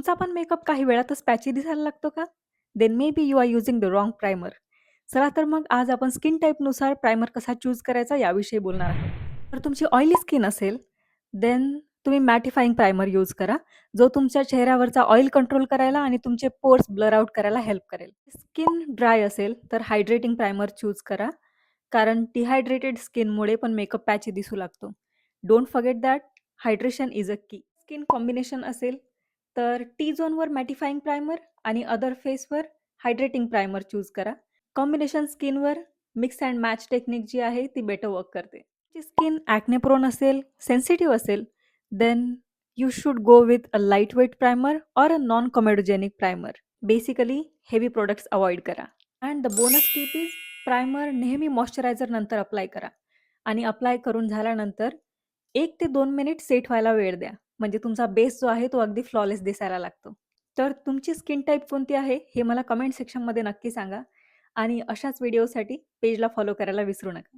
तुमचा पण मेकअप काही वेळातच पॅची दिसायला लागतो का? Then may be you are using the wrong primer. चला तर मग आज आपण स्किन टाइपनुसार प्रायमर कसा चूज करायचा याविषयी बोलणार आहोत. तर तुमची ऑइली स्किन असेल, देन तुम्ही मॅटिफाइंग प्रायमर यूज करा, जो तुमच्या चेहऱ्यावरचा ऑइल कंट्रोल करायला आणि तुमचे पोर्स ब्लर आउट करायला हेल्प करेल. स्किन ड्राय असेल तर हायड्रेटिंग प्रायमर चूज करा, कारण डिहायड्रेटेड स्किनमुळे पण मेकअप पॅची दिसू लागतो. Don't forget that hydration is a key. Skin combination असेल तर टी झोनवर मॅटिफाइंग प्रायमर आणि अदर फेसवर हायड्रेटिंग प्रायमर चूज करा. कॉम्बिनेशन स्किनवर मिक्स अँड मॅच टेक्निक जी आहे ती बेटर वर्क करते. जी स्किन ॲक्ने प्रोन असेल, सेन्सिटिव्ह असेल, then you should go with a light weight primer or a non comedogenic primer. Basically heavy products avoid करा. And the bonus tip is primer नेहमी moisturiser नंतर apply करा आणि apply करून झाल्यानंतर 1 ते 2 मिनिट सेट व्हायला वेळ द्या. म्हणजे तुमचा बेस जो आहे तो अगदी फ्लॉलेस दिसायला लागतो. तर तुमची स्किन टाइप कोणती आहे हे मला कमेंट सेक्शनमध्ये नक्की सांगा आणि अशाच व्हिडिओसाठी पेजला फॉलो करायला विसरू नका.